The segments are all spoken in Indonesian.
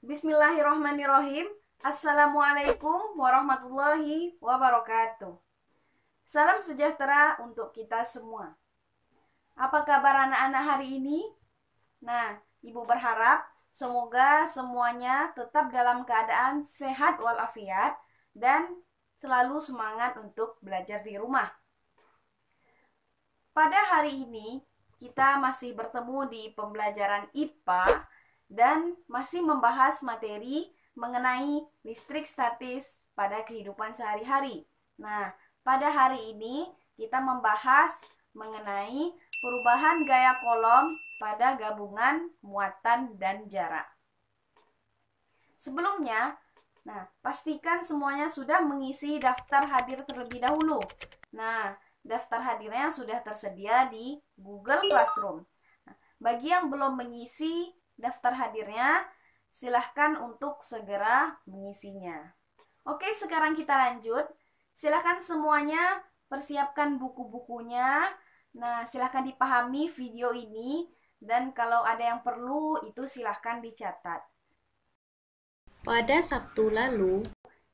Bismillahirrahmanirrahim. Assalamualaikum warahmatullahi wabarakatuh. Salam sejahtera untuk kita semua. Apa kabar anak-anak hari ini? Nah, Ibu berharap semoga semuanya tetap dalam keadaan sehat walafiat dan selalu semangat untuk belajar di rumah. Pada hari ini, kita masih bertemu di pembelajaran IPA dan masih membahas materi mengenai listrik statis pada kehidupan sehari-hari. Nah, pada hari ini kita membahas mengenai perubahan gaya kolom pada gabungan muatan dan jarak. Sebelumnya, pastikan semuanya sudah mengisi daftar hadir terlebih dahulu. Nah, daftar hadirnya sudah tersedia di Google Classroom. Bagi yang belum mengisi daftar hadirnya, silahkan untuk segera mengisinya. Oke, sekarang kita lanjut. Silahkan semuanya persiapkan buku-bukunya. Nah, silahkan dipahami video ini. Dan kalau ada yang perlu, itu silahkan dicatat. Pada Sabtu lalu,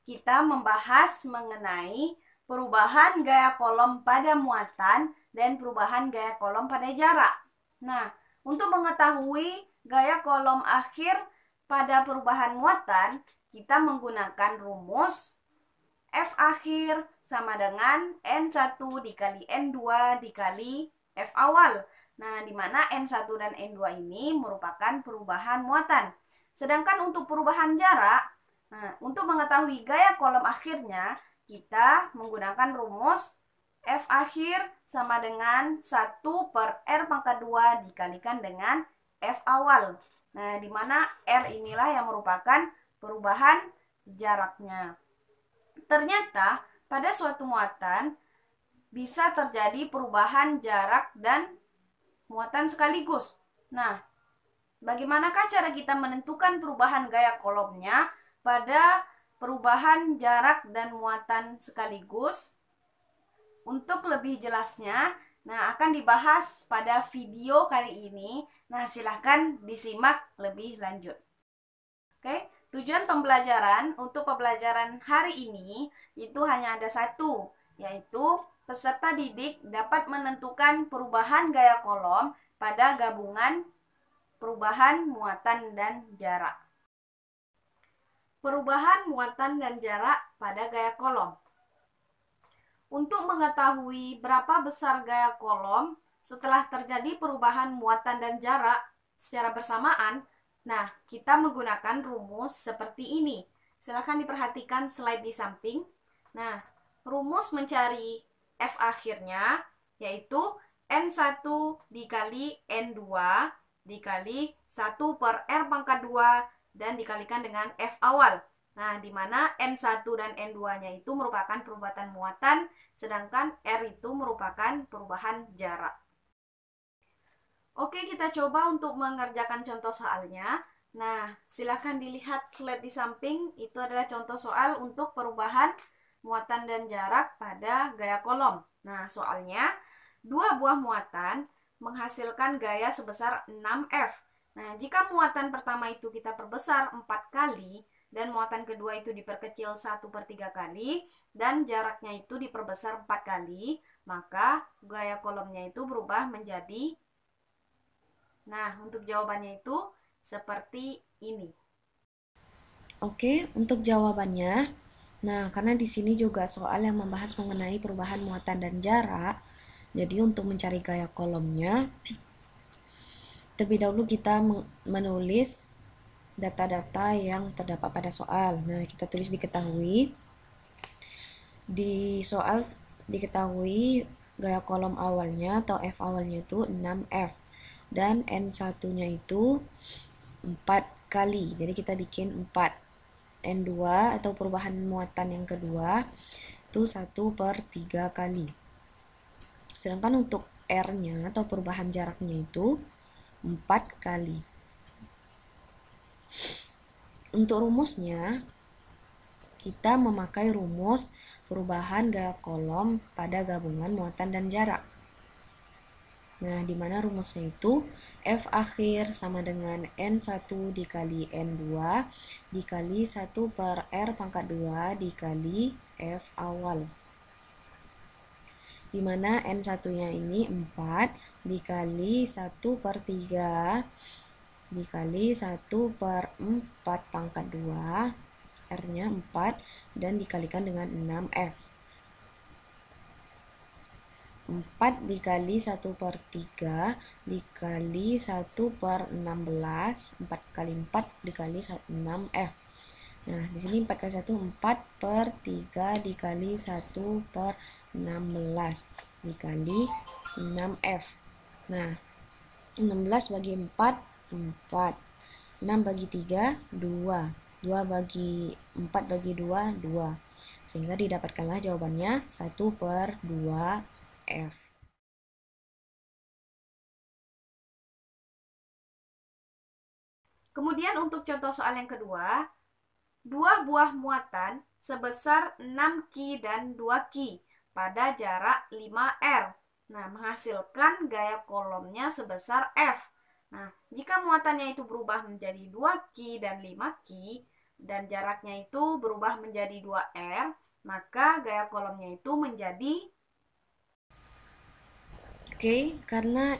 kita membahas mengenai perubahan gaya kolom pada muatan dan perubahan gaya kolom pada jarak. Nah, untuk mengetahui gaya kolom akhir pada perubahan muatan, kita menggunakan rumus F akhir sama dengan N1 dikali N2 dikali F awal. Nah, di mana N1 dan N2 ini merupakan perubahan muatan. Sedangkan untuk perubahan jarak, untuk mengetahui gaya kolom akhirnya, kita menggunakan rumus F akhir sama dengan 1 per R pangkat 2 dikalikan dengan F awal. Nah, di mana R inilah yang merupakan perubahan jaraknya. Ternyata pada suatu muatan bisa terjadi perubahan jarak dan muatan sekaligus. Nah, bagaimanakah cara kita menentukan perubahan gaya kolomnya pada perubahan jarak dan muatan sekaligus? Untuk lebih jelasnya, akan dibahas pada video kali ini. Nah, silahkan disimak lebih lanjut. Oke, tujuan pembelajaran untuk pembelajaran hari ini itu hanya ada satu, yaitu peserta didik dapat menentukan perubahan gaya kolom pada gabungan perubahan muatan dan jarak. Perubahan muatan dan jarak pada gaya kolom. Untuk mengetahui berapa besar gaya kolom setelah terjadi perubahan muatan dan jarak secara bersamaan, kita menggunakan rumus seperti ini. Silakan diperhatikan slide di samping. Nah, rumus mencari F akhirnya yaitu N1 dikali N2 dikali 1 per R pangkat 2 dan dikalikan dengan F awal. Nah, di mana N1 dan N2-nya itu merupakan perubahan muatan, sedangkan R itu merupakan perubahan jarak. Oke, kita coba untuk mengerjakan contoh soalnya. Nah, silakan dilihat slide di samping, itu adalah contoh soal untuk perubahan muatan dan jarak pada gaya kolom. Nah, soalnya, dua buah muatan menghasilkan gaya sebesar 6F. Nah, jika muatan pertama itu kita perbesar 4 kali, dan muatan kedua itu diperkecil 1 per 3 kali, dan jaraknya itu diperbesar 4 kali, maka gaya kolomnya itu berubah menjadi, untuk jawabannya itu seperti ini. Oke, untuk jawabannya, karena di sini juga soal yang membahas mengenai perubahan muatan dan jarak, jadi untuk mencari gaya kolomnya, terlebih dahulu kita menulis data-data yang terdapat pada soal. Nah, kita tulis diketahui. Di soal diketahui gaya kolom awalnya atau F awalnya itu 6F. Dan N1-nya itu 4 kali. Jadi kita bikin 4. N2 atau perubahan muatan yang kedua itu 1 per 3 kali. Sedangkan untuk R-nya atau perubahan jaraknya itu 4 kali. Untuk rumusnya, kita memakai rumus perubahan gaya kolom pada gabungan muatan dan jarak. Nah, di mana rumusnya itu F akhir sama dengan N1 dikali N2 dikali 1 per R pangkat 2 dikali F awal. Di mana N1-nya ini 4 dikali 1 per 3 dikali 1 per 4 pangkat 2, R-nya 4, dan dikalikan dengan 6F. 4 dikali 1 per 3 dikali 1 per 16, 4 kali 4 dikali 6F. Nah, di sini 4 kali 1, 4 per 3 dikali 1 per 16 dikali 6F. Nah, 16 bagi 4, 4. 6 bagi 3, 2. 2 bagi 4 bagi 2, 2. Sehingga didapatkanlah jawabannya 1 per 2 F. Kemudian untuk contoh soal yang kedua, dua buah muatan sebesar 6 Ki dan 2 Ki pada jarak 5R. Nah, menghasilkan gaya kolomnya sebesar F. Nah, jika muatannya itu berubah menjadi 2 Ki dan 5 Ki, dan jaraknya itu berubah menjadi 2R, maka gaya kolomnya itu menjadi... Oke, karena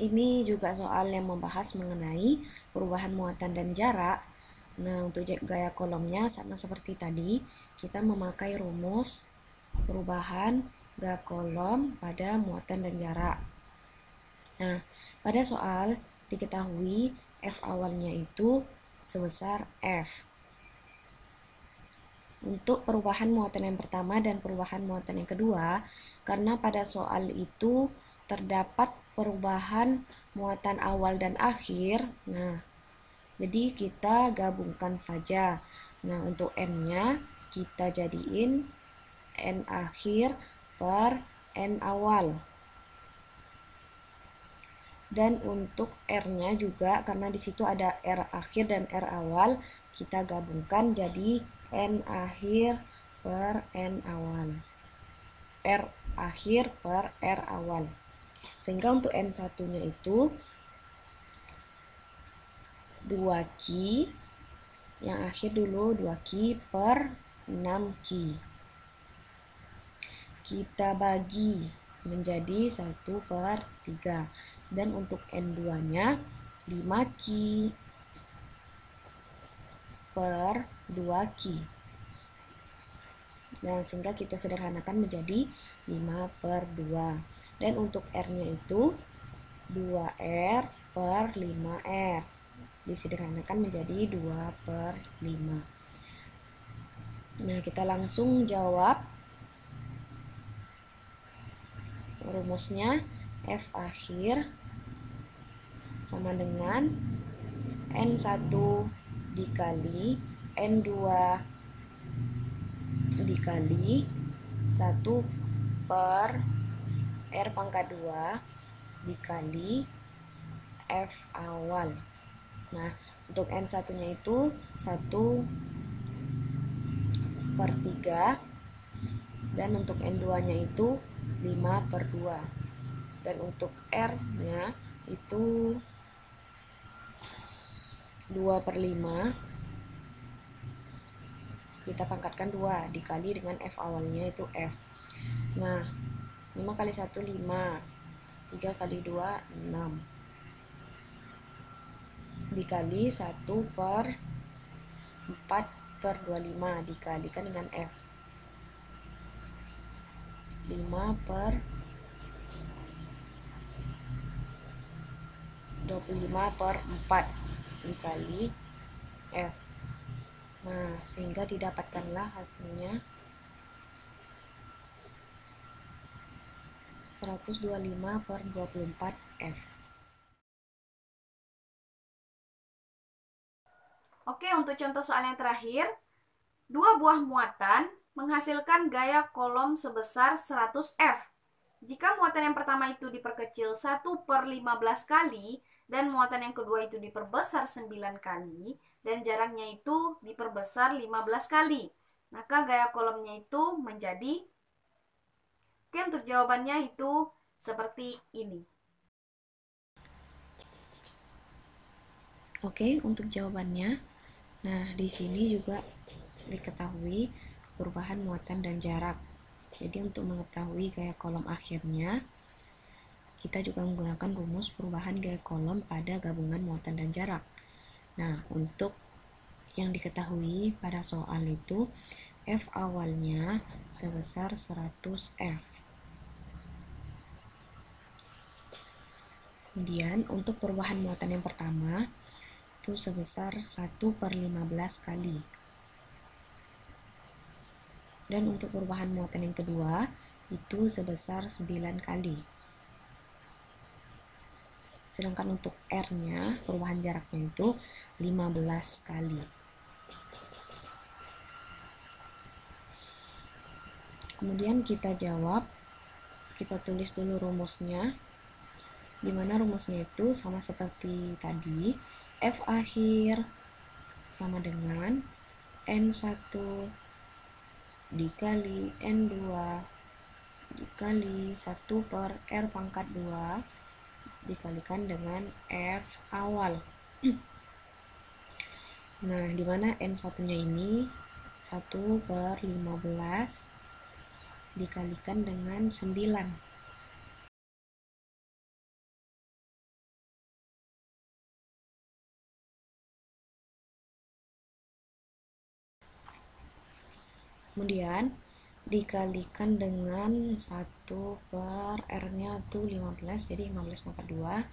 ini juga soal yang membahas mengenai perubahan muatan dan jarak. Nah, untuk gaya kolomnya sama seperti tadi, kita memakai rumus perubahan gaya kolom pada muatan dan jarak. Nah, pada soal diketahui F awalnya itu sebesar F. Untuk perubahan muatan yang pertama dan perubahan muatan yang kedua, karena pada soal itu terdapat perubahan muatan awal dan akhir, nah, jadi kita gabungkan saja. Nah, untuk N-nya kita jadiin N akhir per N awal. Dan untuk R-nya juga, karena di situ ada R akhir dan R awal, kita gabungkan jadi N akhir per N awal. R akhir per R awal. Sehingga untuk N1-nya itu 2 Ki, yang akhir dulu 2 Ki per 6 Ki. Kita bagi menjadi 1 per 3. Dan untuk N2-nya 5 Ki per 2 Ki. Nah, sehingga kita sederhanakan menjadi 5 per 2. Dan untuk R-nya itu 2R per 5R. Disederhanakan menjadi 2 per 5. Nah, kita langsung jawab. Rumusnya F akhir sama dengan N1 dikali N2 dikali 1 per R pangkat 2 dikali F awal. Nah, untuk N1-nya itu 1 per 3, dan untuk N2-nya itu 5 per 2. Dan untuk R-nya itu 2 per 5, kita pangkatkan 2 dikali dengan F awalnya itu F. Nah, 5 kali 1 5, 3 kali 2 6, dikali 1 per 4 per 25 dikalikan dengan F. 5 per 25 per 4 dikali F. Nah, sehingga didapatkanlah hasilnya 125 per 24 F. Oke, untuk contoh soal yang terakhir, dua buah muatan menghasilkan gaya kolom sebesar 100 F. Jika muatan yang pertama itu diperkecil 1 per 15 kali, dan muatan yang kedua itu diperbesar 9 kali, dan jaraknya itu diperbesar 15 kali, maka gaya kolomnya itu menjadi... Oke, untuk jawabannya itu seperti ini. Oke, untuk jawabannya. Nah, di sini juga diketahui perubahan muatan dan jarak. Jadi untuk mengetahui gaya kolom akhirnya, kita juga menggunakan rumus perubahan gaya kolom pada gabungan muatan dan jarak. Nah, untuk yang diketahui pada soal itu, F awalnya sebesar 100 F. Kemudian untuk perubahan muatan yang pertama, itu sebesar 1/15 kali. Dan untuk perubahan muatan yang kedua, itu sebesar 9 kali. Sedangkan untuk R-nya, perubahan jaraknya itu 15 kali. Kemudian kita jawab, kita tulis dulu rumusnya, di mana rumusnya itu sama seperti tadi, F akhir sama dengan N1 dikali N2 dikali 1/R², dikalikan dengan F awal. Nah, di mana N1-nya ini 1/15 dikalikan dengan 9. Kemudian dikalikan dengan 1/R-nya itu 15, jadi 15/2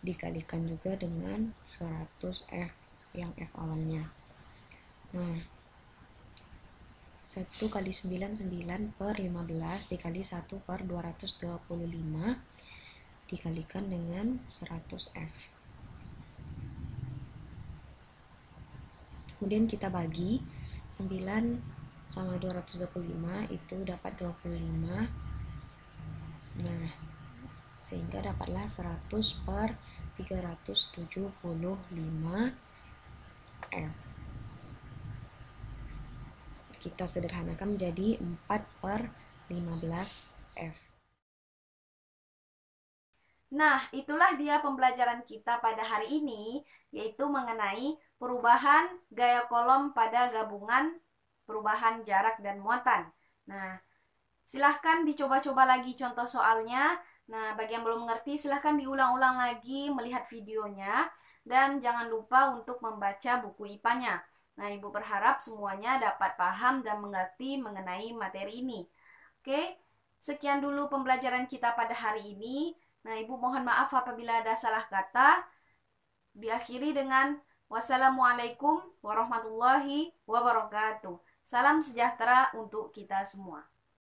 dikalikan juga dengan 100 F yang F awalnya. Nah, 1 kali 9, 9/15 dikali 1/225 dikalikan dengan 100 F. Kemudian kita bagi 9 sama 225 itu dapat 25. Nah, sehingga dapatlah 100/375 F. Kita sederhanakan menjadi 4/15 F. Nah, itulah dia pembelajaran kita pada hari ini, yaitu mengenai perubahan gaya kolom pada gabungan perubahan jarak dan muatan. Nah, silahkan dicoba-coba lagi contoh soalnya. Nah, bagi yang belum mengerti, silahkan diulang-ulang lagi melihat videonya. Dan jangan lupa untuk membaca buku IPA-nya. Nah, Ibu berharap semuanya dapat paham dan mengerti mengenai materi ini. Oke, sekian dulu pembelajaran kita pada hari ini. Nah, Ibu mohon maaf apabila ada salah kata. Diakhiri dengan wassalamualaikum warahmatullahi wabarakatuh. Salam sejahtera untuk kita semua.